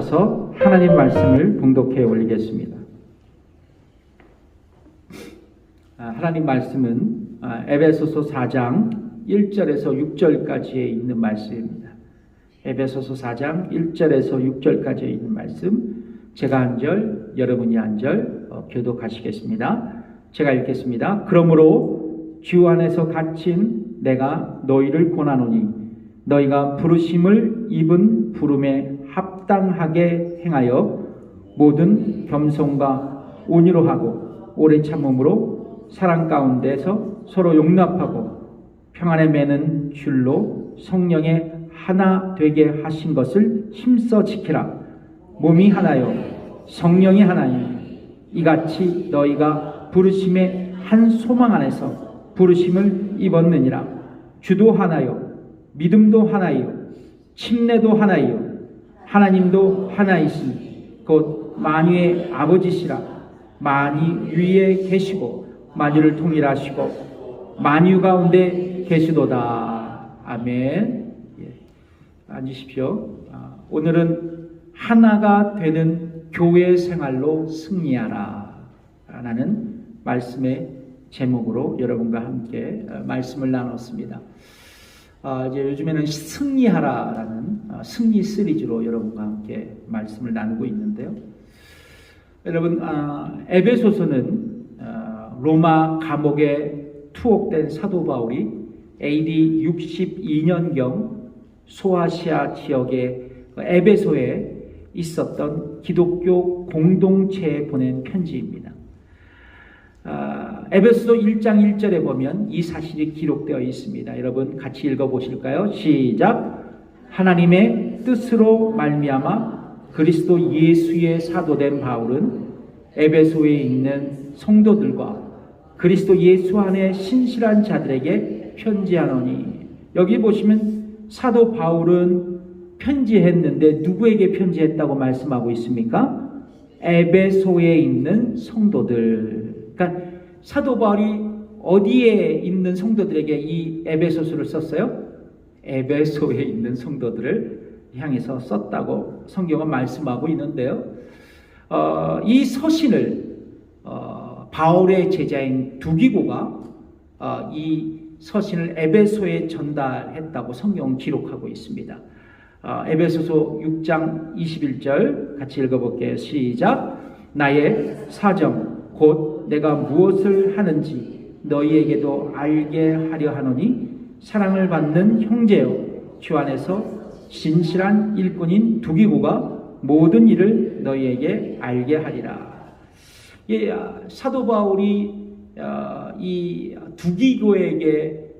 일어나셔서 하나님 말씀을 봉독해 올리겠습니다. 하나님 말씀은 에베소서 4장 1절에서 6절까지에 있는 말씀입니다. 에베소서 4장 1절에서 6절까지에 있는 말씀, 제가 한 절, 여러분이 한 절 교독하시겠습니다. 제가 읽겠습니다. 그러므로 주 안에서 갇힌 내가 너희를 권하노니 너희가 부르심을 입은 부름에 합당하게 행하여 모든 겸손과 온유로 하고 오래 참음으로 사랑 가운데서 서로 용납하고 평안에 매는 줄로 성령의 하나 되게 하신 것을 힘써 지키라. 몸이 하나요 성령이 하나니 이같이 너희가 부르심의 한 소망 안에서 부르심을 입었느니라. 주도 하나요 믿음도 하나요 침례도 하나요 하나님도 하나이시니 곧 만유의 아버지시라. 만유 위에 계시고 만유를 통일하시고 만유 가운데 계시도다. 아멘. 앉으십시오. 오늘은 하나가 되는 교회 생활로 승리하라 라는 말씀의 제목으로 여러분과 함께 말씀을 나눴습니다. 이제 요즘에는 승리하라라는 승리 시리즈로 여러분과 함께 말씀을 나누고 있는데요. 여러분, 에베소서는 로마 감옥에 투옥된 사도 바울이 AD 62년경 소아시아 지역의 에베소에 있었던 기독교 공동체에 보낸 편지입니다. 에베소서 1장 1절에 보면 이 사실이 기록되어 있습니다. 여러분 같이 읽어보실까요? 시작. 하나님의 뜻으로 말미암아 그리스도 예수의 사도된 바울은 에베소에 있는 성도들과 그리스도 예수 안에 신실한 자들에게 편지하노니. 여기 보시면 사도 바울은 편지했는데 누구에게 편지했다고 말씀하고 있습니까? 에베소에 있는 성도들. 그러니까 사도 바울이 어디에 있는 성도들에게 이 에베소서를 썼어요? 에베소에 있는 성도들을 향해서 썼다고 성경은 말씀하고 있는데요. 이 서신을 바울의 제자인 두기고가 이 서신을 에베소에 전달했다고 성경은 기록하고 있습니다. 에베소서 6장 21절 같이 읽어볼게요. 시작. 나의 사정 곧 내가 무엇을 하는지 너희에게도 알게 하려 하노니 사랑을 받는 형제여 주 안에서 진실한 일꾼인 두기고가 모든 일을 너희에게 알게 하리라. 사도 바울이 이 두기고에게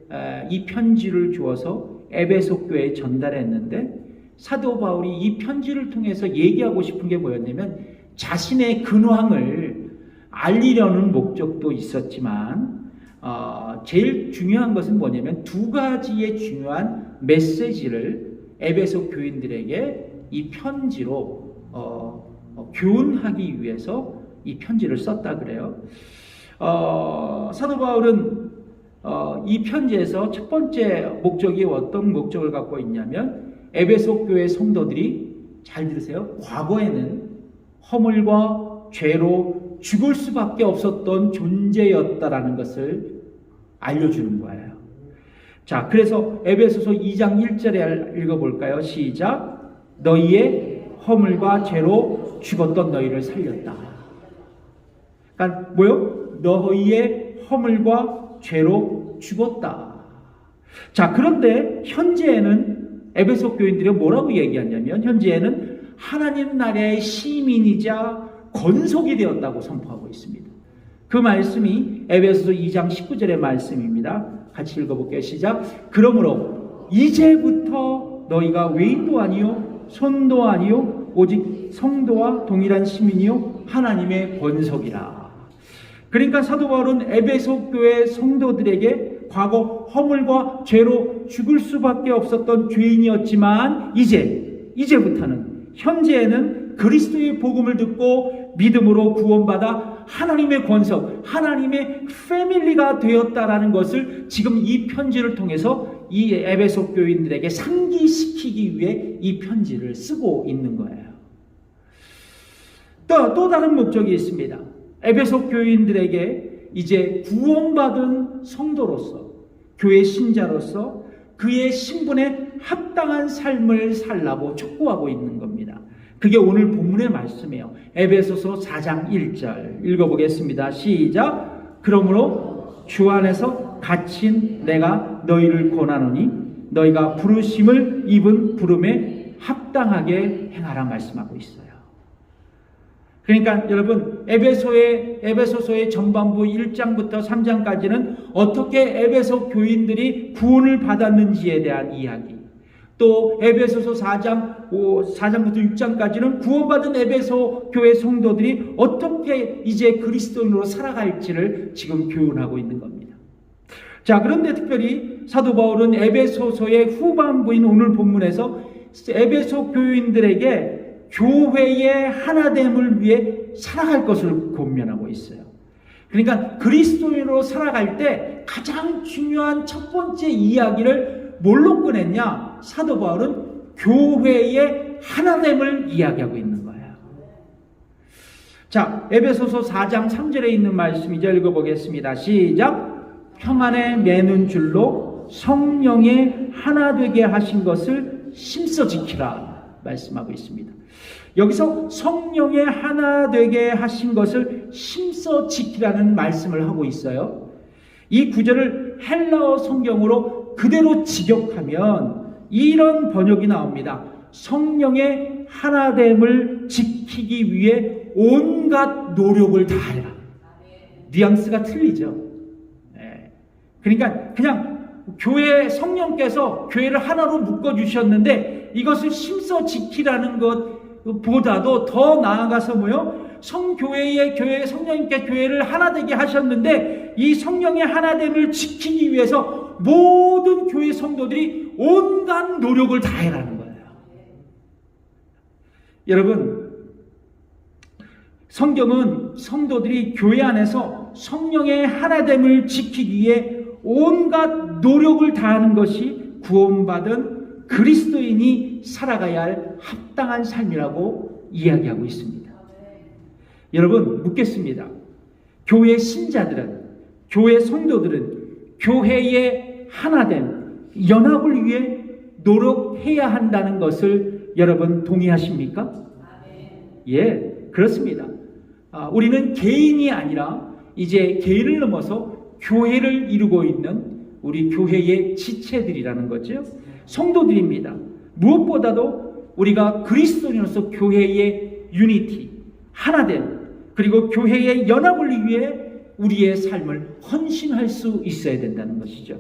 이 편지를 주어서 에베소 교회에 전달했는데 사도 바울이 이 편지를 통해서 얘기하고 싶은 게 뭐였냐면 자신의 근황을 알리려는 목적도 있었지만 제일 중요한 것은 뭐냐면 두 가지의 중요한 메시지를 에베소 교인들에게 이 편지로 교훈하기 위해서 이 편지를 썼다 그래요. 사도 바울은 이 편지에서 첫 번째 목적이 어떤 목적을 갖고 있냐면 에베소 교회 성도들이 잘 들으세요. 과거에는 허물과 죄로 죽을 수밖에 없었던 존재였다라는 것을 알려주는 거예요. 자, 그래서 에베소서 2장 1절에 읽어볼까요? 시작. 너희의 허물과 죄로 죽었던 너희를 살렸다. 그러니까 뭐요? 너희의 허물과 죄로 죽었다. 자, 그런데 현재에는 에베소 교인들이 뭐라고 얘기하냐면 현재에는 하나님 나라의 시민이자 건속이 되었다고 선포하고 있습니다. 그 말씀이 에베소서 2장 19절의 말씀입니다. 같이 읽어볼게요. 시작. 그러므로 이제부터 너희가 외인도 아니요 손도 아니요 오직 성도와 동일한 시민이요 하나님의 권속이라. 그러니까 사도 바울은 에베소 교회 성도들에게 과거 허물과 죄로 죽을 수밖에 없었던 죄인이었지만 이제부터는 현재에는 그리스도의 복음을 듣고 믿음으로 구원받아 하나님의 권속, 하나님의 패밀리가 되었다라는 것을 지금 이 편지를 통해서 이 에베소 교인들에게 상기시키기 위해 이 편지를 쓰고 있는 거예요. 또 다른 목적이 있습니다. 에베소 교인들에게 이제 구원받은 성도로서, 교회 신자로서 그의 신분에 합당한 삶을 살라고 촉구하고 있는 겁니다. 그게 오늘 본문의 말씀이에요. 에베소서 4장 1절 읽어보겠습니다. 시작. 그러므로 주 안에서 갇힌 내가 너희를 권하노니 너희가 부르심을 입은 부름에 합당하게 행하라 말씀하고 있어요. 그러니까 여러분, 에베소서의 전반부 1장부터 3장까지는 어떻게 에베소 교인들이 구원을 받았는지에 대한 이야기, 또 에베소서 4장부터 6장까지는 구원받은 에베소 교회 성도들이 어떻게 이제 그리스도인으로 살아갈지를 지금 교훈하고 있는 겁니다. 자, 그런데 특별히 사도 바울은 에베소서의 후반부인 오늘 본문에서 에베소 교인들에게 교회의 하나됨을 위해 살아갈 것을 권면하고 있어요. 그러니까 그리스도인으로 살아갈 때 가장 중요한 첫 번째 이야기를 뭘로 꺼냈냐? 사도 바울은 교회의 하나됨을 이야기하고 있는 거예요. 자, 에베소서 4장 3절에 있는 말씀 이제 읽어보겠습니다. 시작. 평안에 매는 줄로 성령의 하나 되게 하신 것을 힘써 지키라 말씀하고 있습니다. 여기서 성령의 하나 되게 하신 것을 힘써 지키라는 말씀을 하고 있어요. 이 구절을 헬라어 성경으로 그대로 직역하면 이런 번역이 나옵니다. 성령의 하나됨을 지키기 위해 온갖 노력을 다해라. 뉘앙스가 틀리죠. 네. 그러니까 그냥 교회 성령께서 교회를 하나로 묶어주셨는데 이것을 힘써 지키라는 것보다도 더 나아가서 성령님께 교회를 하나 되게 하셨는데 이 성령의 하나됨을 지키기 위해서 모든 교회 성도들이 온갖 노력을 다해라는 거예요. 여러분, 성경은 성도들이 교회 안에서 성령의 하나됨을 지키기 위해 온갖 노력을 다하는 것이 구원받은 그리스도인이 살아가야 할 합당한 삶이라고 이야기하고 있습니다. 여러분, 묻겠습니다. 교회 신자들은, 교회 성도들은 교회의 하나됨, 연합을 위해 노력해야 한다는 것을 여러분 동의하십니까? 예, 그렇습니다. 우리는 개인이 아니라 이제 개인을 넘어서 교회를 이루고 있는 우리 교회의 지체들이라는 거죠. 성도들입니다. 무엇보다도 우리가 그리스도인으로서 교회의 유니티, 하나됨, 그리고 교회의 연합을 위해 우리의 삶을 헌신할 수 있어야 된다는 것이죠.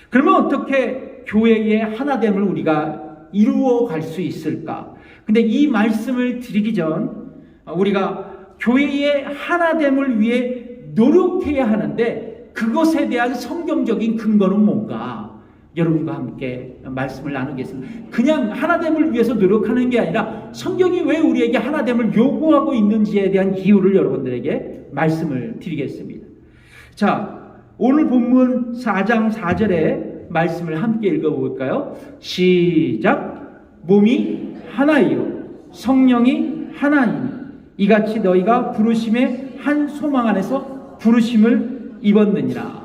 그러면 어떻게 교회의 하나됨을 우리가 이루어 갈 수 있을까? 근데 이 말씀을 드리기 전 우리가 교회의 하나됨을 위해 노력해야 하는데 그것에 대한 성경적인 근거는 뭔가? 여러분과 함께 말씀을 나누겠습니다. 그냥 하나됨을 위해서 노력하는 게 아니라 성경이 왜 우리에게 하나됨을 요구하고 있는지에 대한 이유를 여러분들에게 말씀을 드리겠습니다. 자, 오늘 본문 4장 4절의 말씀을 함께 읽어볼까요? 시작. 몸이 하나이요 성령이 하나이니 이같이 너희가 부르심의 한 소망 안에서 부르심을 입었느니라.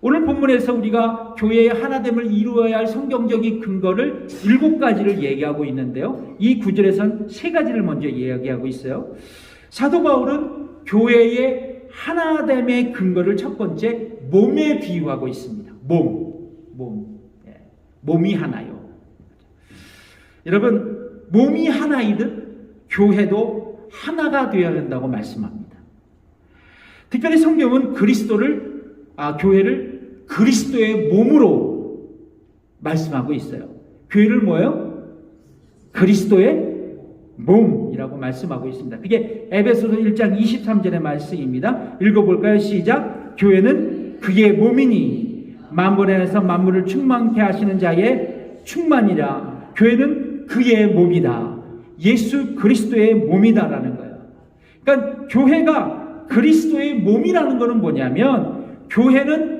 오늘 본문에서 우리가 교회의 하나됨을 이루어야 할 성경적인 근거를 7가지를 얘기하고 있는데요. 이 구절에선 3가지를 먼저 이야기하고 있어요. 사도 바울은 교회의 하나됨의 근거를 첫 번째 몸에 비유하고 있습니다. 몸이 하나요. 여러분, 몸이 하나이듯 교회도 하나가 되어야 한다고 말씀합니다. 특별히 성경은 교회를 그리스도의 몸으로 말씀하고 있어요. 교회를 뭐예요? 그리스도의 몸이라고 말씀하고 있습니다. 그게 에베소서 1장 23절의 말씀입니다. 읽어볼까요? 시작. 교회는 그의 몸이니 만물 안에서 만물을 충만케 하시는 자의 충만이라. 교회는 그의 몸이다. 예수 그리스도의 몸이다라는 거예요. 그러니까 교회가 그리스도의 몸이라는 것은 뭐냐면 교회는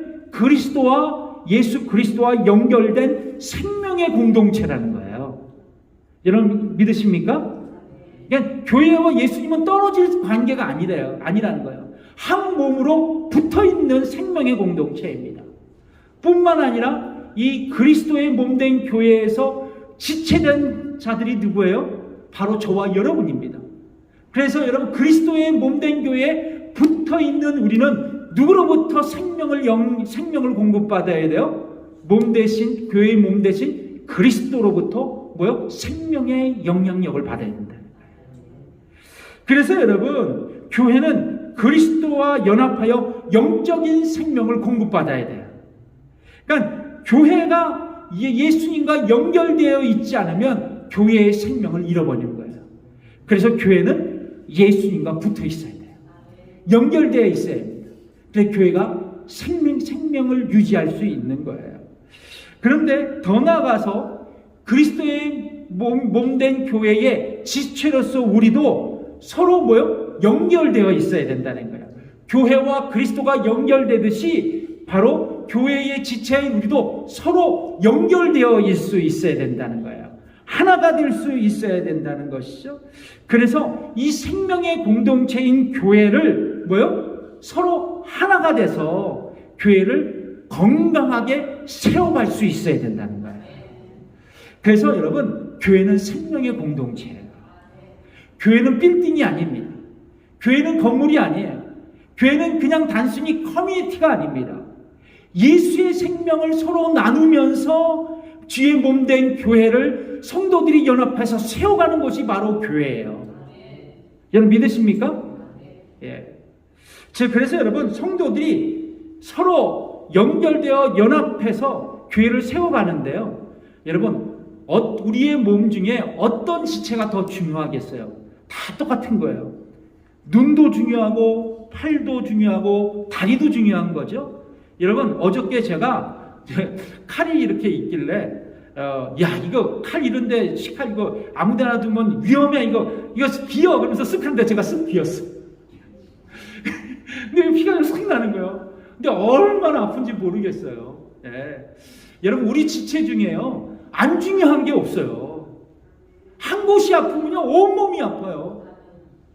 예수 그리스도와 연결된 생명의 공동체라는 거예요. 여러분 믿으십니까? 그러니까 교회와 예수님은 떨어질 관계가 아니라는 거예요. 한 몸으로 붙어있는 생명의 공동체입니다. 뿐만 아니라 이 그리스도의 몸된 교회에서 지체된 자들이 누구예요? 바로 저와 여러분입니다. 그래서 여러분, 그리스도의 몸된 교회에 붙어있는 우리는 누구로부터 생명을 공급받아야 돼요? 몸 대신, 교회의 몸 대신 그리스도로부터 뭐요? 생명의 영향력을 받아야 된다. 그래서 여러분, 교회는 그리스도와 연합하여 영적인 생명을 공급받아야 돼요. 그러니까 교회가 예수님과 연결되어 있지 않으면 교회의 생명을 잃어버리는 거예요. 그래서 교회는 예수님과 붙어 있어야 돼요. 연결되어 있어야 됩니다. 그래서 교회가 생명을 유지할 수 있는 거예요. 그런데 더 나아가서 그리스도의 몸된 교회의 지체로서 우리도 서로 뭐요? 연결되어 있어야 된다는 거예요. 교회와 그리스도가 연결되듯이 바로 교회의 지체인 우리도 서로 연결되어 있을 수 있어야 된다는 거예요. 하나가 될 수 있어야 된다는 것이죠. 그래서 이 생명의 공동체인 교회를 뭐요? 서로 하나가 돼서 교회를 건강하게 세워갈 수 있어야 된다는 거예요. 그래서 여러분, 교회는 생명의 공동체예요. 교회는 빌딩이 아닙니다. 교회는 건물이 아니에요. 교회는 그냥 단순히 커뮤니티가 아닙니다. 예수의 생명을 서로 나누면서 주의 몸된 교회를 성도들이 연합해서 세워가는 것이 바로 교회예요. 여러분 믿으십니까? 예. 그래서 여러분, 성도들이 서로 연결되어 연합해서 교회를 세워가는데요. 여러분, 우리의 몸 중에 어떤 지체가 더 중요하겠어요? 다 똑같은 거예요. 눈도 중요하고 팔도 중요하고 다리도 중요한 거죠. 여러분, 어저께 제가 칼이 이렇게 있길래 야, 이거 칼 이런데 식칼 이거 아무데나 두면 위험해, 이거 비어, 그러면서 쓱 하는데 제가 쓱 비었어. 근데 피가 쓱 나는 거예요. 근데 얼마나 아픈지 모르겠어요. 예. 여러분, 우리 지체 중에요, 안 중요한 게 없어요. 한 곳이 아프면요 온몸이 아파요.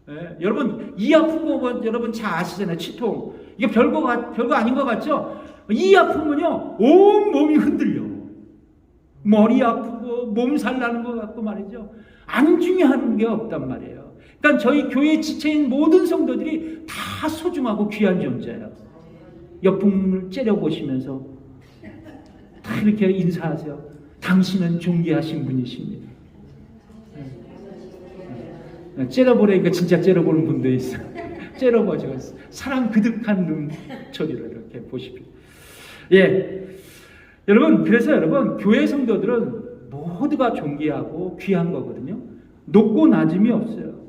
예. 여러분, 이 아픈 거 여러분 잘 아시잖아요. 치통. 이게 별거 아닌 것 같죠? 이 아프면요 온몸이 흔들려. 머리 아프고 몸살 나는 것 같고 말이죠. 안 중요한 게 없단 말이에요. 그러니까 저희 교회 지체인 모든 성도들이 다 소중하고 귀한 존재예요. 옆분을 째려보시면서 다 이렇게 인사하세요. 당신은 존귀하신 분이십니다. 째려보라니까 진짜 째려보는 분도 있어요. 째려보죠. 사랑 그득한 눈초리로 이렇게 보십시오. 예. 여러분, 그래서 여러분, 교회 성도들은 모두가 존귀하고 귀한 거거든요. 높고 낮음이 없어요.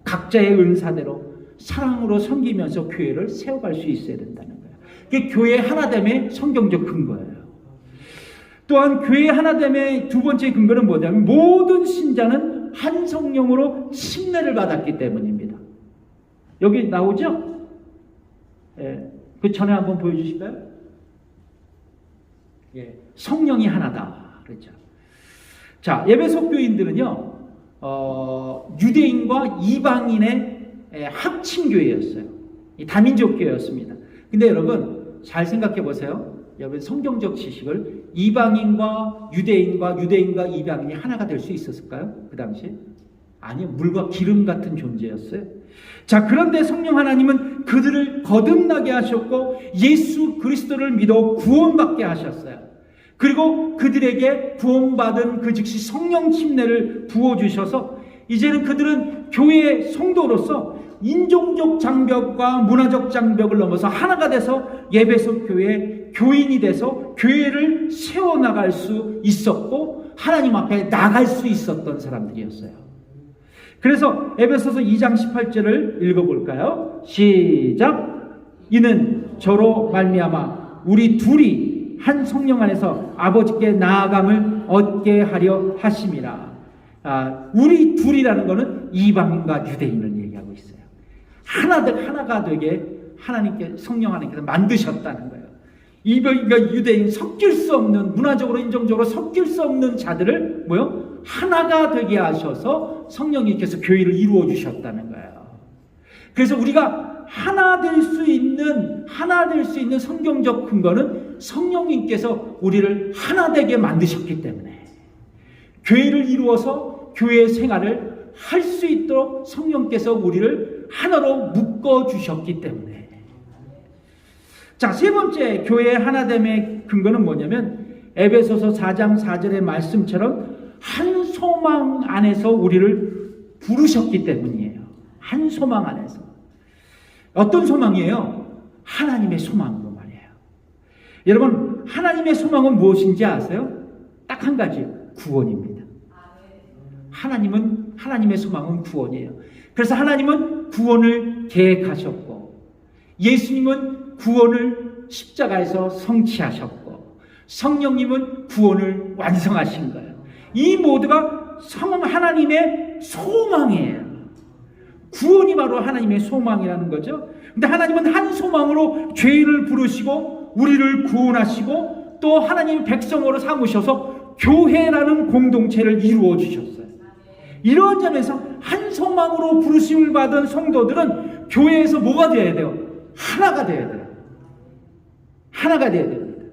각자의 은사대로 사랑으로 섬기면서 교회를 세워갈 수 있어야 된다는 거예요. 그게 교회 하나됨의 성경적 근거예요. 또한 교회 하나됨의 두 번째 근거는 뭐냐면, 모든 신자는 한 성령으로 침례를 받았기 때문입니다. 여기 나오죠? 예. 그 전에 한번 보여주실까요? 예. 성령이 하나다. 그렇죠. 자, 에베소 교인들은요, 유대인과 이방인의 합친교회였어요. 다민족 교회였습니다. 근데 여러분, 잘 생각해 보세요. 여러분, 성경적 지식을 이방인과 유대인과 이방인이 하나가 될 수 있었을까요? 그 당시에? 아니요. 물과 기름 같은 존재였어요. 자, 그런데 성령 하나님은 그들을 거듭나게 하셨고 예수 그리스도를 믿어 구원받게 하셨어요. 그리고 그들에게 구원받은 그 즉시 성령 침례를 부어주셔서 이제는 그들은 교회의 성도로서 인종적 장벽과 문화적 장벽을 넘어서 하나가 돼서 에베소 교회의 교인이 돼서 교회를 세워나갈 수 있었고 하나님 앞에 나갈 수 있었던 사람들이었어요. 그래서 에베소서 2장 18절을 읽어볼까요? 시작! 이는 저로 말미암아 우리 둘이 한 성령 안에서 아버지께 나아감을 얻게 하려 하심이라. 우리 둘이라는 것은 이방인과 유대인을 얘기하고 있어요. 하나가 되게 성령 하나님께서 만드셨다는 거예요. 이방인과 유대인 섞일 수 없는, 문화적으로 인종적으로 섞일 수 없는 자들을 하나가 되게 하셔서 성령님께서 교회를 이루어 주셨다는 거예요. 그래서 우리가 하나 될 수 있는 성경적 근거는 성령님께서 우리를 하나 되게 만드셨기 때문에, 교회를 이루어서 교회 생활을 할 수 있도록 성령께서 우리를 하나로 묶어 주셨기 때문에. 자, 세 번째 교회의 하나됨의 근거는 뭐냐면 에베소서 4장 4절의 말씀처럼 한 소망 안에서 우리를 부르셨기 때문이에요. 한 소망 안에서. 어떤 소망이에요? 하나님의 소망으로 말이에요. 여러분, 하나님의 소망은 무엇인지 아세요? 딱 한 가지요. 구원입니다. 하나님의 소망은 구원이에요. 그래서 하나님은 구원을 계획하셨고, 예수님은 구원을 십자가에서 성취하셨고, 성령님은 구원을 완성하신 거예요. 이 모두가 하나님의 소망이에요. 구원이 바로 하나님의 소망이라는 거죠. 근데 하나님은 한 소망으로 죄인을 부르시고 우리를 구원하시고 또 하나님 백성으로 삼으셔서 교회라는 공동체를 이루어 주셨어요. 이런 점에서 한 소망으로 부르심을 받은 성도들은 교회에서 뭐가 되어야 돼요? 하나가 되어야 돼요. 하나가 되어야 됩니다.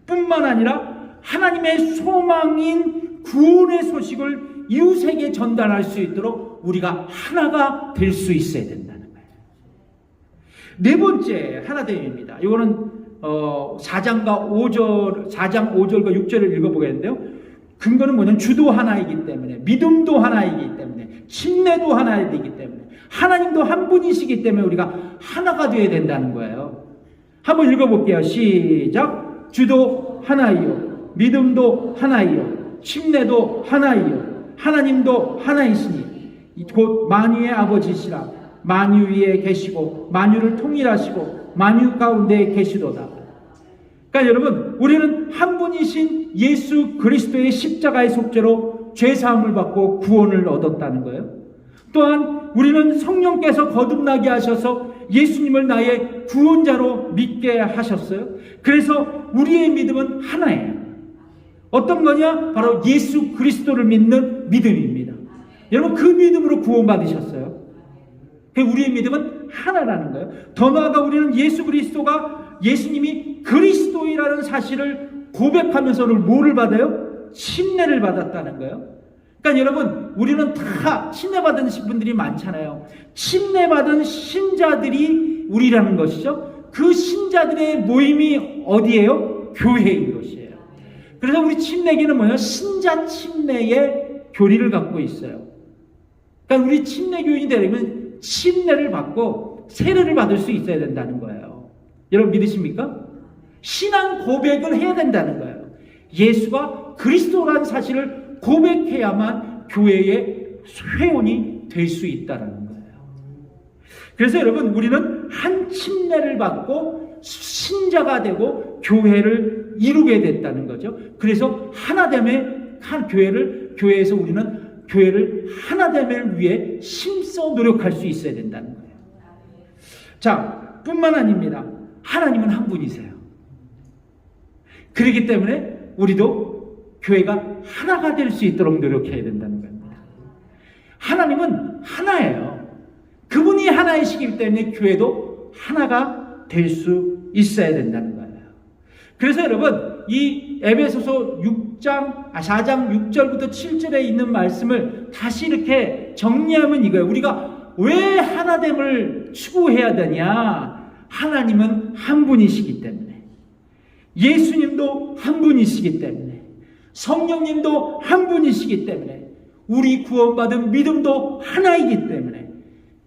뿐만 아니라 하나님의 소망인 구원의 소식을 이웃에게 전달할 수 있도록 우리가 하나가 될 수 있어야 된다는 거예요. 네 번째 하나됨입니다. 이거는 4장 5절과 6절을 읽어보겠는데요. 근거는 뭐냐면 주도 하나이기 때문에, 믿음도 하나이기 때문에, 침례도 하나이기 때문에, 하나님도 한 분이시기 때문에 우리가 하나가 되어야 된다는 거예요. 한번 읽어볼게요. 시작. 주도 하나이요, 믿음도 하나이요, 침례도 하나이요, 하나님도 하나이시니 곧 만유의 아버지시라. 만유 위에 계시고 만유를 통일하시고 만유 가운데 계시도다. 그러니까 여러분, 우리는 한 분이신 예수 그리스도의 십자가의 속죄로 죄사함을 받고 구원을 얻었다는 거예요. 또한 우리는 성령께서 거듭나게 하셔서 예수님을 나의 구원자로 믿게 하셨어요. 그래서 우리의 믿음은 하나예요. 어떤 거냐? 바로 예수 그리스도를 믿는 믿음입니다. 여러분, 그 믿음으로 구원받으셨어요. 우리의 믿음은 하나라는 거예요. 더 나아가 우리는 예수님이 그리스도이라는 사실을 고백하면서는 뭐를 받아요? 침례를 받았다는 거예요. 그러니까 여러분, 우리는 다 침례받은 분들이 많잖아요. 침례받은 신자들이 우리라는 것이죠. 그 신자들의 모임이 어디예요? 교회인 것이에요. 그래서 우리 침례교는 뭐예요? 신자 침례의 교리를 갖고 있어요. 그러니까 우리 침례교인이 되려면 침례를 받고 세례를 받을 수 있어야 된다는 거예요. 여러분 믿으십니까? 신앙 고백을 해야 된다는 거예요. 예수가 그리스도라는 사실을 고백해야만 교회의 회원이 될 수 있다는 거예요. 그래서 여러분, 우리는 한 침례를 받고 신자가 되고 교회를 이루게 됐다는 거죠. 그래서 하나됨의 교회에서 우리는 교회를 하나됨을 위해 힘써 노력할 수 있어야 된다는 거예요. 자, 뿐만 아닙니다. 하나님은 한 분이세요. 그렇기 때문에 우리도 교회가 하나가 될 수 있도록 노력해야 된다는 겁니다. 하나님은 하나예요. 그분이 하나이시기 때문에 교회도 하나가 될 수 있어야 된다는 거예요. 그래서 여러분, 이 에베소서 4장 6절부터 7절에 있는 말씀을 다시 이렇게 정리하면 이거예요. 우리가 왜 하나됨을 추구해야 되냐? 하나님은 한 분이시기 때문에, 예수님도 한 분이시기 때문에, 성령님도 한 분이시기 때문에, 우리 구원받은 믿음도 하나이기 때문에,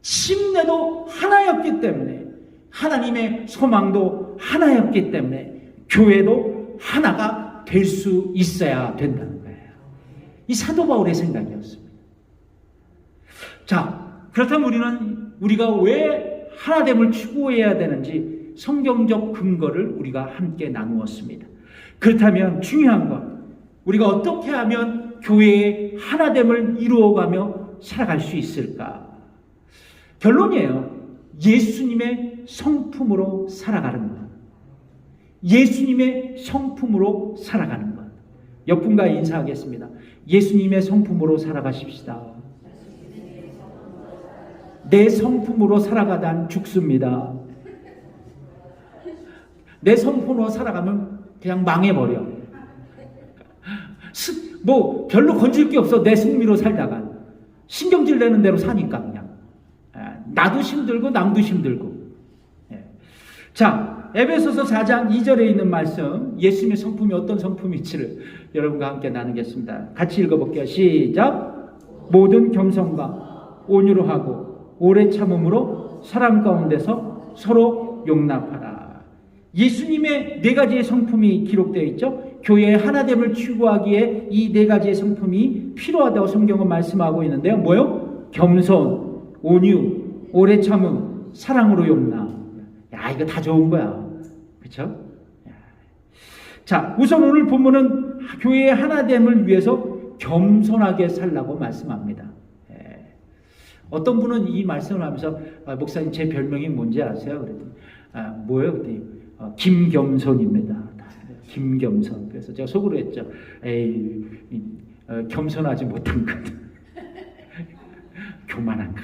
침례도 하나였기 때문에, 하나님의 소망도 하나였기 때문에 교회도 하나가 될 수 있어야 된다는 거예요. 이 사도 바울의 생각이었습니다. 자, 그렇다면 우리가 왜 하나됨을 추구해야 되는지 성경적 근거를 우리가 함께 나누었습니다. 그렇다면 중요한 건 우리가 어떻게 하면 교회의 하나됨을 이루어가며 살아갈 수 있을까? 결론이에요. 예수님의 성품으로 살아가는 것. 예수님의 성품으로 살아가는 것. 옆분과 인사하겠습니다. 예수님의 성품으로 살아가십시다. 내 성품으로 살아가다 죽습니다. 내 성품으로 살아가면 그냥 망해버려. 뭐 별로 건질 게 없어. 내 승리로 살다가 신경질 내는 대로 사니까 그냥 나도 힘들고 남도 힘들고. 자, 에베소서 4장 2절에 있는 말씀, 예수님의 성품이 어떤 성품일지를 여러분과 함께 나누겠습니다. 같이 읽어볼게요. 시작. 모든 겸손과 온유로 하고 오래 참음으로 사랑 가운데서 서로 용납하라. 예수님의 네 가지의 성품이 기록되어 있죠. 교회의 하나됨을 추구하기에 이 네 가지의 성품이 필요하다고 성경은 말씀하고 있는데요. 뭐요? 겸손, 온유, 오래 참음, 사랑으로 용납. 야, 이거 다 좋은 거야. 그렇죠? 자, 우선 오늘 본문은 교회의 하나됨을 위해서 겸손하게 살라고 말씀합니다. 어떤 분은 이 말씀을 하면서 목사님 제 별명이 뭔지 아세요? 그랬더니 뭐예요? 그랬더니 김겸손입니다. 김겸손. 그래서 제가 속으로 했죠. 에이, 겸손하지 못한 것. 교만한 것.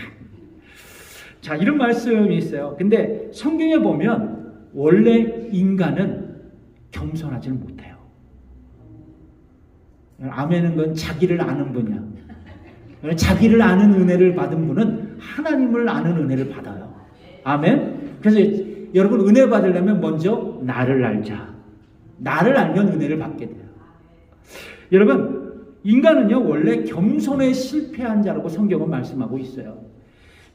자, 이런 말씀이 있어요. 근데 성경에 보면 원래 인간은 겸손하지는 못해요. 아멘은 건 자기를 아는 분이야. 자기를 아는 은혜를 받은 분은 하나님을 아는 은혜를 받아요. 아멘. 그래서 여러분 은혜 받으려면 먼저 나를 알자. 나를 알면 은혜를 받게 돼요. 여러분 인간은요 원래 겸손에 실패한 자라고 성경은 말씀하고 있어요.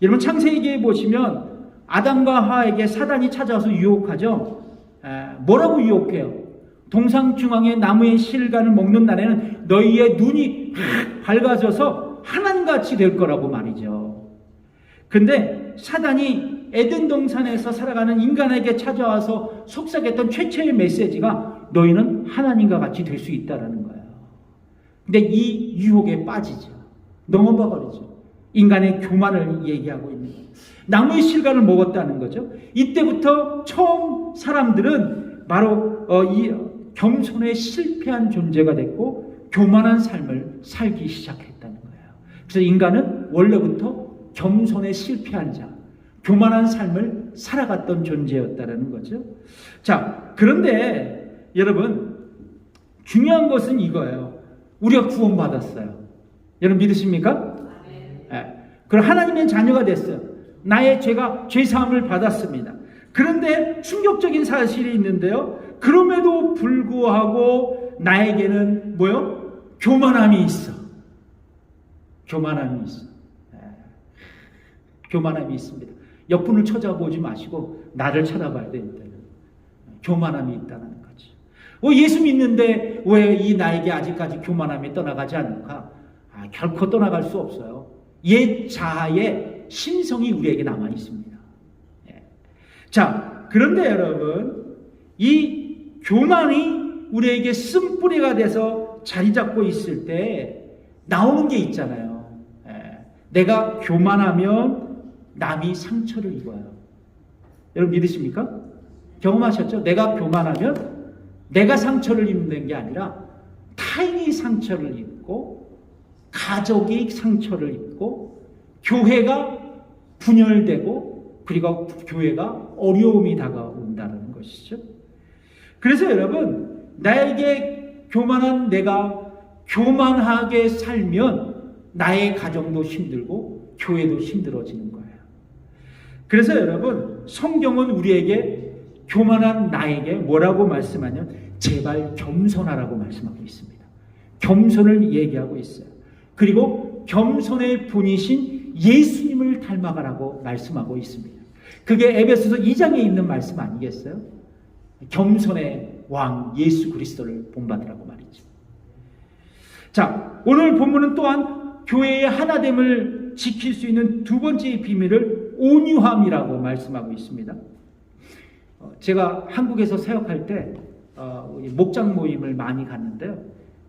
여러분 창세기에 보시면 아담과 하와에게 사단이 찾아와서 유혹하죠. 뭐라고 유혹해요? 동상 중앙의 나무의 실과를 먹는 날에는 너희의 눈이 밝아져서 하나님같이 될 거라고 말이죠. 근데 사단이 에덴 동산에서 살아가는 인간에게 찾아와서 속삭였던 최초의 메시지가 너희는 하나님과 같이 될 수 있다라는 거예요. 근데 이 유혹에 빠지죠. 넘어가 버리죠. 인간의 교만을 얘기하고 있는 거예요. 나무의 실과를 먹었다는 거죠. 이때부터 처음 사람들은 바로 이 겸손에 실패한 존재가 됐고 교만한 삶을 살기 시작했다는 거예요. 그래서 인간은 원래부터 겸손에 실패한 자, 교만한 삶을 살아갔던 존재였다는 거죠. 자, 그런데 여러분 중요한 것은 이거예요. 우리가 구원받았어요. 여러분 믿으십니까? 네. 그럼 하나님의 자녀가 됐어요. 나의 죄가 죄사함을 받았습니다. 그런데 충격적인 사실이 있는데요. 그럼에도 불구하고 나에게는 뭐요? 교만함이 있어. 교만함이 있어. 교만함이 있습니다. 옆분을 쳐다보지 마시고 나를 쳐다봐야 됩니다. 교만함이 있다는 거죠. 예수 믿는데 왜 이 나에게 아직까지 교만함이 떠나가지 않을까? 결코 떠나갈 수 없어요. 옛 자아의 심성이 우리에게 남아 있습니다. 자, 그런데 여러분 이 교만이 우리에게 쓴뿌리가 돼서 자리 잡고 있을 때 나오는 게 있잖아요. 내가 교만하면 남이 상처를 입어요. 여러분 믿으십니까? 경험하셨죠? 내가 교만하면 내가 상처를 입는 게 아니라 타인이 상처를 입고 가족이 상처를 입고 교회가 분열되고 그리고 교회가 어려움이 다가온다는 것이죠. 그래서 여러분 나에게 교만한 내가 교만하게 살면 나의 가정도 힘들고 교회도 힘들어지는 거예요. 그래서 여러분 성경은 우리에게 교만한 나에게 뭐라고 말씀하냐면 제발 겸손하라고 말씀하고 있습니다. 겸손을 얘기하고 있어요. 그리고 겸손의 본이신 예수님을 닮아가라고 말씀하고 있습니다. 그게 에베소서 2장에 있는 말씀 아니겠어요? 겸손의 왕 예수 그리스도를 본받으라고 말이죠. 자, 오늘 본문은 또한 교회의 하나됨을 지킬 수 있는 두 번째 비밀을 온유함이라고 말씀하고 있습니다. 제가 한국에서 사역할 때 목장 모임을 많이 갔는데요.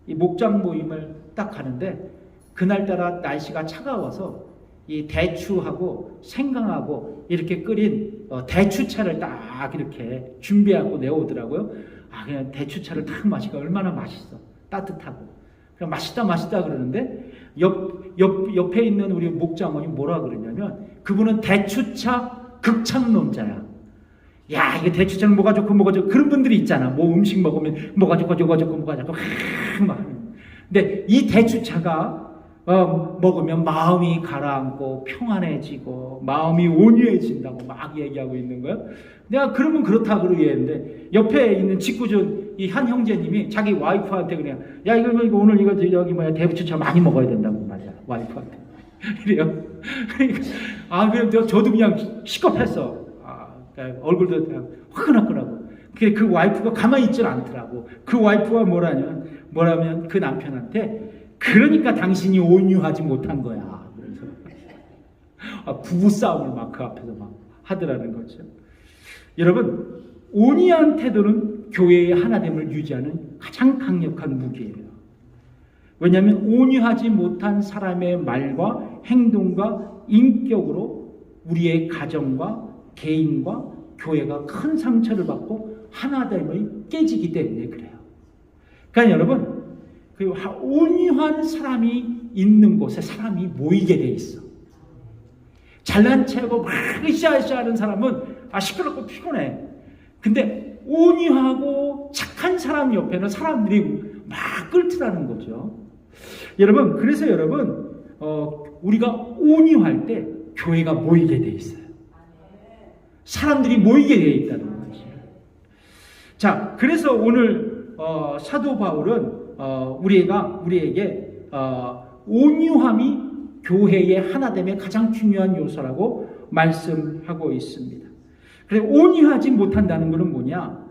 이 목장 모임을 딱 가는데 그날따라 날씨가 차가워서 이 대추하고 생강하고 이렇게 끓인 대추차를 딱 이렇게 준비하고 내오더라고요. 그냥 대추차를 딱 마시니까 얼마나 맛있어. 따뜻하고. 그냥 맛있다 그러는데 옆에 있는 우리 목장원이 뭐라 그러냐면 그분은 대추차 극찬론자야. 야, 이게 대추차는 뭐가 좋고 그런 분들이 있잖아. 뭐 음식 먹으면 뭐가 좋고 막. 근데 이 대추차가 먹으면 마음이 가라앉고 평안해지고 마음이 온유해진다고 막 얘기하고 있는 거예요. 내가 그러면 그렇다 그러겠는데 옆에 있는 직구준 이 한 형제님이 자기 와이프한테 그냥 야 이거 오늘 이거 여기 대추차 많이 먹어야 된다고 말이야 와이프한테 이래요. 그러니까 저도 그냥 시겁했어. 그러니까 얼굴도 화끈화끈하고. 그 와이프가 가만히 있질 않더라고. 그 와이프가 뭐라면 그 남편한테 그러니까 당신이 온유하지 못한 거야. 그래서 부부 싸움을 막 그 앞에서 막 하더라는 거죠. 여러분, 온유한 태도는 교회의 하나됨을 유지하는 가장 강력한 무기예요. 왜냐하면 온유하지 못한 사람의 말과 행동과 인격으로 우리의 가정과 개인과 교회가 큰 상처를 받고 하나됨이 깨지기 때문에 그래요. 그러니까 여러분, 그 온유한 사람이 있는 곳에 사람이 모이게 돼 있어. 잘난 체하고 막 으쌰으쌰하는 사람은 시끄럽고 피곤해. 근데 온유하고 착한 사람 옆에는 사람들이 막 끓더라는 거죠. 여러분, 그래서 여러분 우리가 온유할 때 교회가 모이게 돼 있어요. 사람들이 모이게 돼 있다는 거죠. 자, 그래서 오늘 사도 바울은 우리에게 온유함이 교회의 하나됨의 가장 중요한 요소라고 말씀하고 있습니다. 그래서 온유하지 못한다는 것은 뭐냐?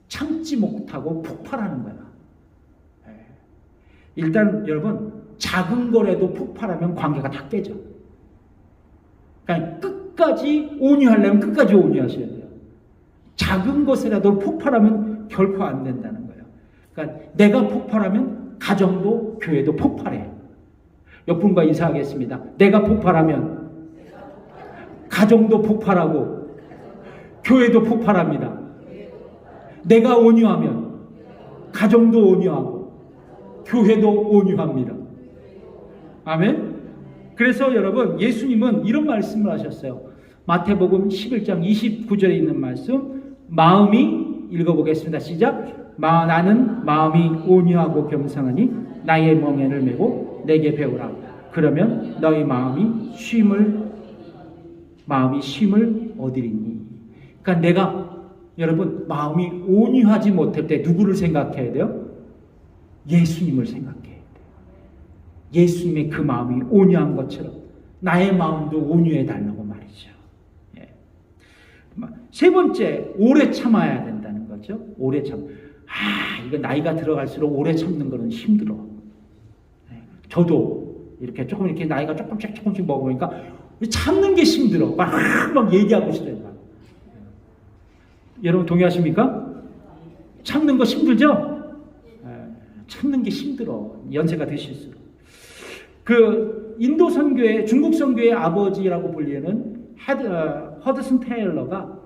참지 못하고 폭발하는 거야. 일단 여러분, 작은 거라도 폭발하면 관계가 다 깨져. 그러니까 끝까지 온유하려면 끝까지 온유하셔야 돼요. 작은 것이라도 폭발하면 결코 안 된다는 거예요. 그러니까 내가 폭발하면 가정도 교회도 폭발해. 옆분과 인사하겠습니다. 내가 폭발하면 가정도 폭발하고 교회도 폭발합니다. 내가 온유하면 가정도 온유하고 교회도 온유합니다. 아멘. 그래서 여러분, 예수님은 이런 말씀을 하셨어요. 마태복음 11장 29절에 있는 말씀, 마음이 읽어보겠습니다. 시작. 나는 마음이 온유하고 겸손하니 나의 멍에를 메고 내게 배우라. 그러면 너희 마음이 쉼을 얻으리니. 그러니까 내가 여러분 마음이 온유하지 못할 때 누구를 생각해야 돼요? 예수님을 생각해야 돼요. 예수님의 그 마음이 온유한 것처럼 나의 마음도 온유해 달라고 말이죠. 예. 세 번째, 오래 참아야 된다는 거죠. 오래 참. 이거 나이가 들어갈수록 오래 참는 거는 힘들어. 저도 이렇게 조금 이렇게 나이가 조금씩 먹으니까 참는 게 힘들어. 막 얘기하고 싶어요. 여러분 동의하십니까? 참는 거 힘들죠? 참는 게 힘들어. 연세가 드실수록. 그 인도 선교의 중국 선교의 아버지라고 불리는 허드슨 테일러가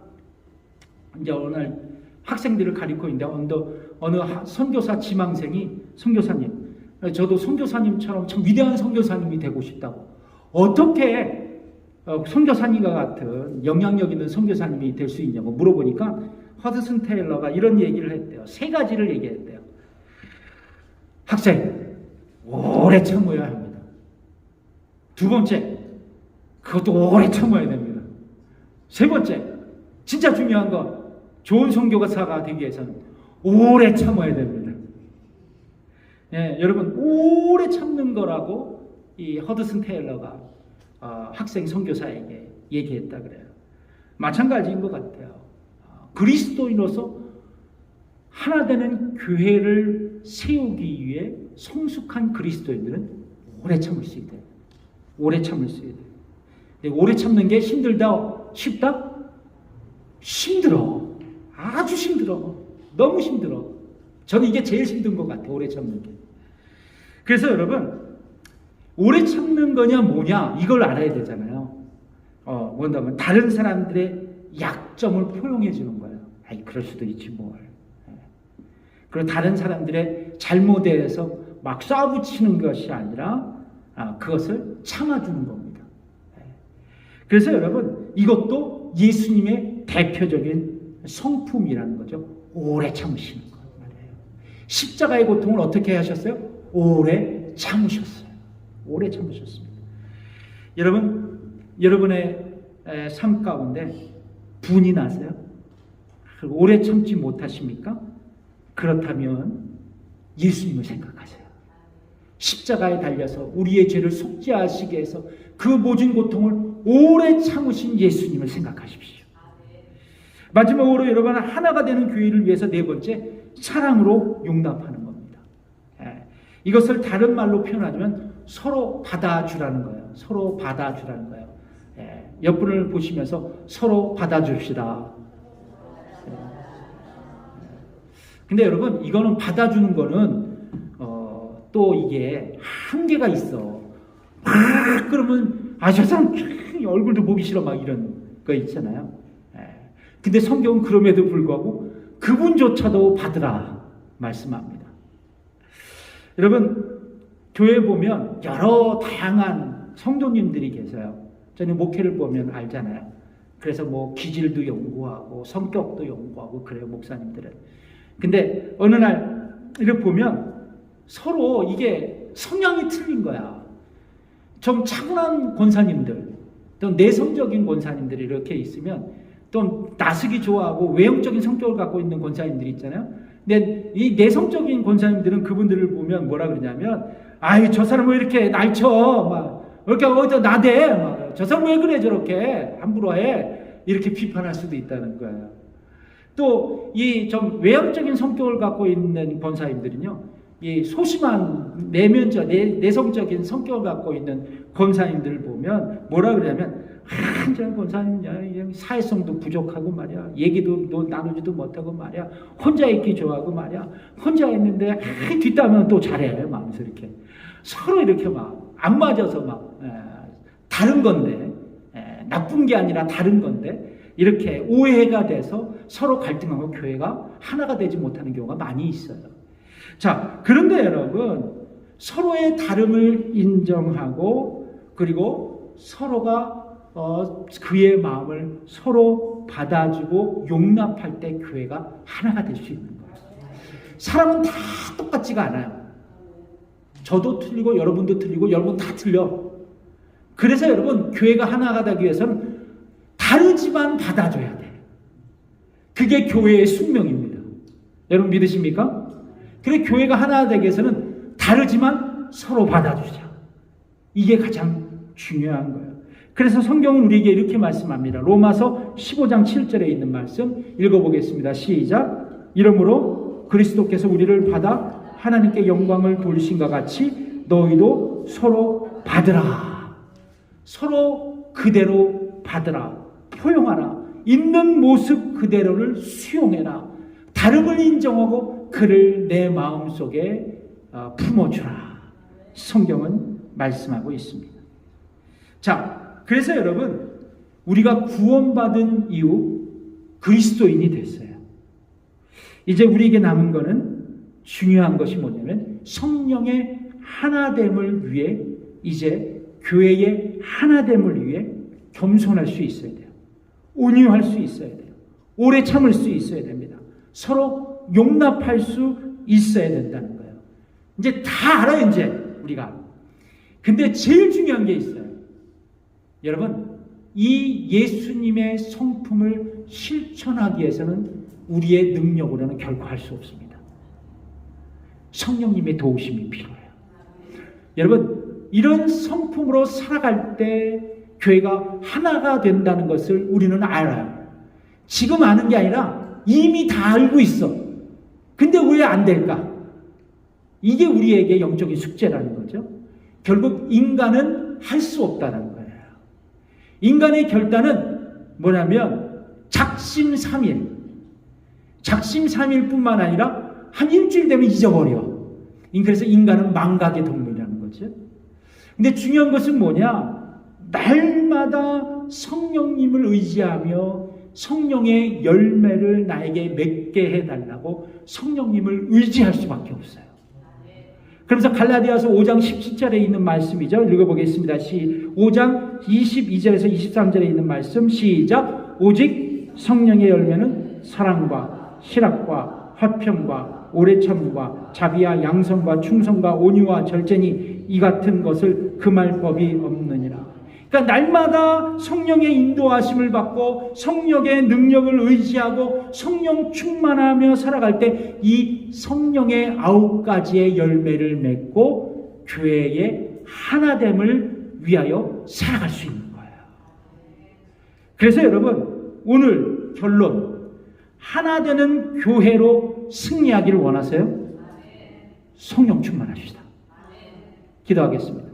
이제 오늘 학생들을 가리고 있는데 어느 선교사 지망생이 선교사님, 저도 선교사님처럼 참 위대한 선교사님이 되고 싶다고. 어떻게 선교사님과 같은 영향력 있는 선교사님이 될 수 있냐고 물어보니까 허드슨 테일러가 이런 얘기를 했대요. 세 가지를 얘기했대요. 학생, 오래 참아야 합니다. 두 번째, 그것도 오래 참아야 됩니다. 세 번째, 진짜 중요한 건 좋은 선교사가 되기 위해서는 오래 참아야 됩니다. 예, 여러분, 오래 참는 거라고 이 허드슨 테일러가 학생 선교사에게 얘기했다 그래요. 마찬가지인 것 같아요. 그리스도인으로서 하나 되는 교회를 세우기 위해 성숙한 그리스도인들은 오래 참을 수 있대요. 오래 참을 수 있대요. 근데 오래 참는 게 힘들다? 쉽다? 힘들어. 아주 힘들어. 너무 힘들어. 저는 이게 제일 힘든 것 같아요. 오래 참는 게. 그래서 여러분, 오래 참는 거냐 뭐냐 이걸 알아야 되잖아요. 뭔다면 다른 사람들의 약점을 포용해 주는 거예요. 아이 그럴 수도 있지 뭘. 그리고 다른 사람들의 잘못에 대해서 막 쏴붙이는 것이 아니라 그것을 참아주는 겁니다. 그래서 여러분 이것도 예수님의 대표적인 성품이라는 거죠. 오래 참으시는 것 말이에요. 십자가의 고통을 어떻게 하셨어요? 오래 참으셨어요. 오래 참으셨습니다. 여러분, 여러분의 삶 가운데 분이 나세요? 오래 참지 못하십니까? 그렇다면 예수님을 생각하세요. 십자가에 달려서 우리의 죄를 속죄하시기 위해서 그 모든 고통을 오래 참으신 예수님을 생각하십시오. 마지막으로 여러분 하나가 되는 교회를 위해서 네 번째 사랑으로 용납하는 겁니다. 이것을 다른 말로 표현하자면 서로 받아주라는 거예요. 서로 받아주라는 거예요. 옆분을 보시면서 서로 받아줍시다. 근데 여러분 이거는 받아주는 거는 또 이게 한계가 있어. 그러면 저 사람 얼굴도 보기 싫어 막 이런 거 있잖아요. 근데 성경은 그럼에도 불구하고 그분조차도 받으라 말씀합니다. 여러분 교회에 보면 여러 다양한 성도님들이 계세요. 저는 목회를 보면 알잖아요. 그래서 뭐 기질도 연구하고 성격도 연구하고 그래요 목사님들은. 근데 어느 날 이렇게 보면 서로 이게 성향이 틀린 거야. 좀 차분한 권사님들, 또 내성적인 권사님들이 이렇게 있으면 또 나서기 좋아하고 외형적인 성격을 갖고 있는 권사님들이 있잖아요. 근데 이 내성적인 권사님들은 그분들을 보면 뭐라 그러냐면 아이 저 사람 왜 이렇게 날쳐 막 왜 이렇게 어디다 나대 막 저 사람 왜 그래 저렇게 함부로 해 이렇게 비판할 수도 있다는 거예요. 또 이 좀 외형적인 성격을 갖고 있는 권사님들은요, 이 소심한 내성적인 성격을 갖고 있는 권사님들을 보면 뭐라 그러냐면 저 권사님 사회성도 부족하고 말이야, 얘기도 나누지도 못하고 말이야, 혼자 있기 좋아하고 말이야, 혼자 있는데 뒷담화는 또 잘해 마음에서 이렇게 서로 이렇게 막 안 맞아서 막 다른 건데 나쁜 게 아니라 다른 건데 이렇게 오해가 돼서 서로 갈등하고 교회가 하나가 되지 못하는 경우가 많이 있어요. 자, 그런데 여러분 서로의 다름을 인정하고 그리고 서로가 그의 마음을 서로 받아주고 용납할 때 교회가 하나가 될 수 있는 거예요. 사람은 다 똑같지가 않아요. 저도 틀리고 여러분도 틀리고 여러분 다 틀려. 그래서 여러분 교회가 하나가 되기 위해서는 다르지만 받아줘야 돼. 그게 교회의 숙명입니다. 여러분 믿으십니까? 그래 교회가 하나 되기 위해서는 다르지만 서로 받아주자. 이게 가장 중요한 거예요. 그래서 성경은 우리에게 이렇게 말씀합니다. 로마서 15장 7절에 있는 말씀 읽어보겠습니다. 시작. 이러므로 그리스도께서 우리를 받아 하나님께 영광을 돌리신과 같이 너희도 서로 받으라. 서로 그대로 받으라. 포용하라. 있는 모습 그대로를 수용해라. 다름을 인정하고 그를 내 마음속에 품어주라. 성경은 말씀하고 있습니다. 자, 그래서 여러분 우리가 구원받은 이후 그리스도인이 됐어요. 이제 우리에게 남은 것은 중요한 것이 뭐냐면 성령의 하나됨을 위해 이제 교회의 하나됨을 위해 겸손할 수 있어야 돼요. 온유할 수 있어야 돼요. 오래 참을 수 있어야 됩니다. 서로 용납할 수 있어야 된다는 거예요. 이제 다 알아요, 이제 우리가. 근데 제일 중요한 게 있어요. 여러분, 이 예수님의 성품을 실천하기 위해서는 우리의 능력으로는 결코 할 수 없습니다. 성령님의 도우심이 필요해요. 여러분, 이런 성품으로 살아갈 때 교회가 하나가 된다는 것을 우리는 알아요. 지금 아는 게 아니라 이미 다 알고 있어. 근데 왜 안 될까? 이게 우리에게 영적인 숙제라는 거죠. 결국 인간은 할 수 없다는 거예요. 인간의 결단은 뭐냐면 작심삼일. 작심삼일뿐만 아니라 한 일주일 되면 잊어버려. 그래서 인간은 망각의 동물이라는 거죠. 근데 중요한 것은 뭐냐? 날마다 성령님을 의지하며 성령의 열매를 나에게 맺게 해달라고 성령님을 의지할 수밖에 없어요. 그래서 갈라디아서 5장 17절에 있는 말씀이죠. 읽어보겠습니다. 5장 22절에서 23절에 있는 말씀 시작. 오직 성령의 열매는 사랑과 희락과 화평과 오래 참음과 자비와 양선과 충성과 온유와 절제니 이 같은 것을 금할 법이 없느니라. 그러니까 날마다 성령의 인도하심을 받고 성령의 능력을 의지하고 성령 충만하며 살아갈 때 이 성령의 9가지의 열매를 맺고 교회의 하나됨을 위하여 살아갈 수 있는 거예요. 그래서 여러분, 오늘 결론, 하나 되는 교회로 승리하기를 원하세요? 성령 충만합시다. 기도하겠습니다.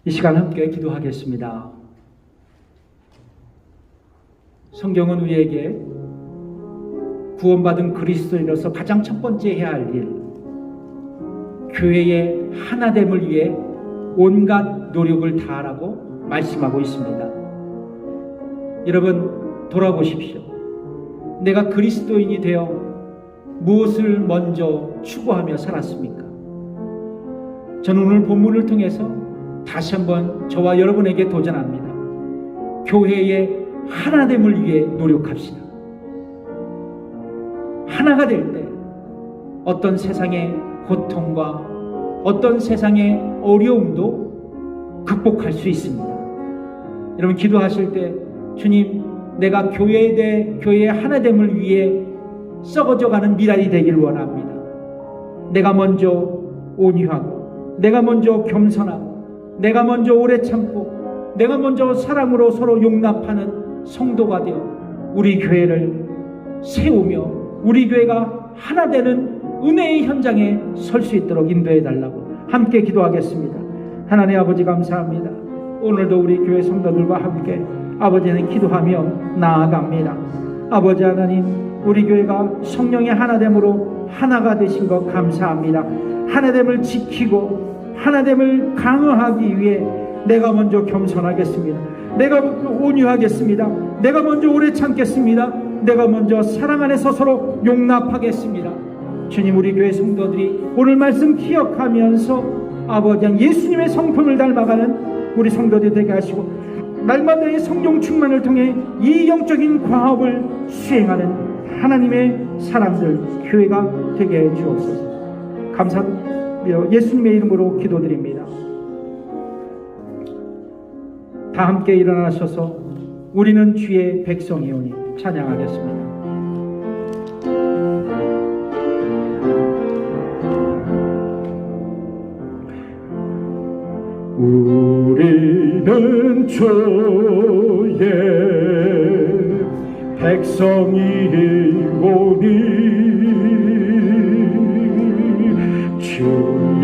이 시간 함께 기도하겠습니다. 성경은 우리에게 구원받은 그리스도인으로서 가장 첫 번째 해야 할 일, 교회의 하나됨을 위해 온갖 노력을 다하라고 말씀하고 있습니다. 여러분, 돌아보십시오. 내가 그리스도인이 되어 무엇을 먼저 추구하며 살았습니까? 저는 오늘 본문을 통해서 다시 한번 저와 여러분에게 도전합니다. 교회의 하나됨을 위해 노력합시다. 하나가 될 때 어떤 세상의 고통과 어떤 세상의 어려움도 극복할 수 있습니다. 여러분, 기도하실 때 주님, 내가 교회의 하나됨을 위해 썩어져가는 미랄이 되길 원합니다. 내가 먼저 온유하고, 내가 먼저 겸손하고, 내가 먼저 오래 참고, 내가 먼저 사랑으로 서로 용납하는 성도가 되어 우리 교회를 세우며 우리 교회가 하나 되는 은혜의 현장에 설 수 있도록 인도해 달라고 함께 기도하겠습니다. 하나님 아버지, 감사합니다. 오늘도 우리 교회 성도들과 함께 아버지는 기도하며 나아갑니다. 아버지 하나님, 우리 교회가 성령의 하나됨으로 하나가 되신 것 감사합니다. 하나됨을 지키고 하나됨을 강화하기 위해 내가 먼저 겸손하겠습니다. 내가 온유하겠습니다. 내가 먼저 오래 참겠습니다. 내가 먼저 사랑 안에서 서로 용납하겠습니다. 주님, 우리 교회 성도들이 오늘 말씀 기억하면서 아버지 예수님의 성품을 닮아가는 우리 성도들이 되게 하시고 날마다의 성령 충만을 통해 이 영적인 과업을 수행하는 하나님의 사람들, 교회가 되게 해 주옵소서. 감사드려 예수님의 이름으로 기도드립니다. 다 함께 일어나셔서 우리는 주의 백성이오니 찬양하겠습니다. 우리는 주의 백성이오니 주의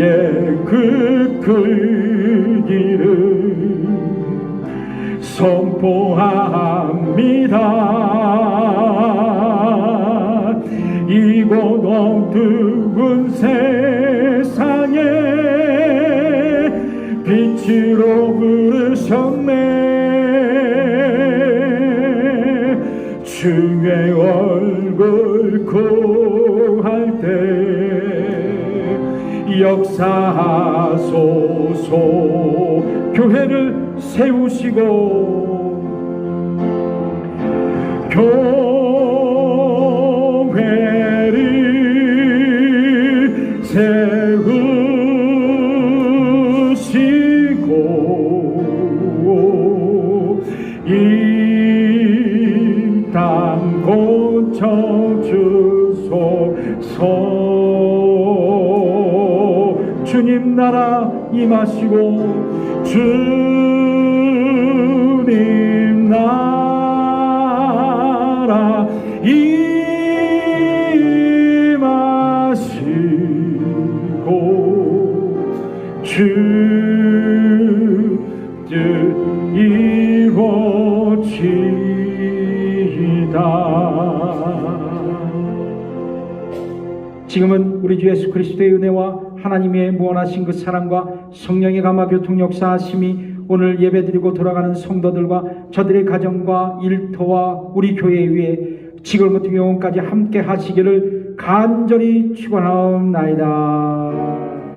그 이름 선포합니다. 이곳 어두운 세상에 빛으로 부르셨네. 주의 얼굴 구할 때 역사하소서. 교회를 세우시고 교회를 세우시고 이 땅 고쳐주소서. 주님 나라 임하시고 주님 나라 임하시고 주 뜻 이루어지이다. 지금은 우리 주 예수 그리스도의 은혜와 하나님의 무한하신 그 사랑과 성령의 감화 교통 역사하심이 오늘 예배드리고 돌아가는 성도들과 저들의 가정과 일터와 우리 교회 위에 지금부터 영원까지 함께 하시기를 간절히 축원하옵나이다.